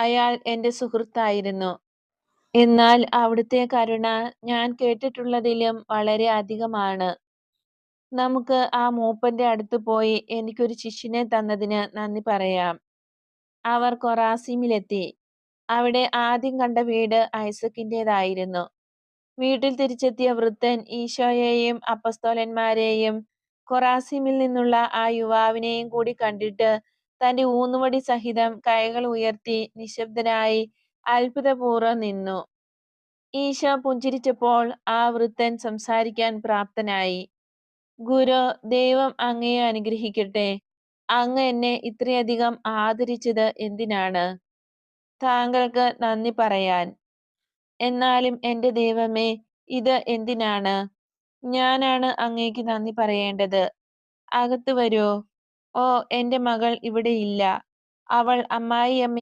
അയാൾ എന്റെ സുഹൃത്തായിരുന്നു. എന്നാൽ അവിടുത്തെ കരുണ ഞാൻ കേട്ടിട്ടുള്ളതിലും വളരെ അധികമാണ്. നമുക്ക് ആ മൂപ്പന്റെ അടുത്ത് പോയി എനിക്കൊരു ശിഷ്യനെ തന്നതിന് നന്ദി പറയാം. അവർ കൊറാസീമിലെത്തി. അവിടെ ആദ്യം കണ്ട വീട് ഐസക്കിന്റേതായിരുന്നു. വീട്ടിൽ തിരിച്ചെത്തിയ വൃദ്ധൻ ഈശോയെയും അപ്പസ്തോലന്മാരെയും കൊറാസീമിൽ നിന്നുള്ള ആ യുവാവിനെയും കൂടി കണ്ടിട്ട് തന്റെ ഊന്നുവടി സഹിതം കൈകൾ ഉയർത്തി നിശബ്ദനായി അത്ഭുതപൂർവ്വം നിന്നു. ഈശോ പുഞ്ചിരിച്ചപ്പോൾ ആ വൃദ്ധൻ സംസാരിക്കാൻ പ്രാപ്തനായി. ഗുരു, ദൈവം അങ്ങയെ അനുഗ്രഹിക്കട്ടെ. അങ്ങ് എന്നെ ഇത്രയധികം ആദരിച്ചത് എന്തിനാണ്? താങ്കൾക്ക് നന്ദി പറയാൻ. എന്നാലും എന്റെ ദൈവമേ, ഇത് എന്തിനാണ്? ഞാനാണ് അങ്ങേക്ക് നന്ദി പറയേണ്ടത്. അകത്ത് വരൂ. ഓ, എന്റെ മകൾ ഇവിടെയില്ല. അവൾ അമ്മായിയമ്മയെ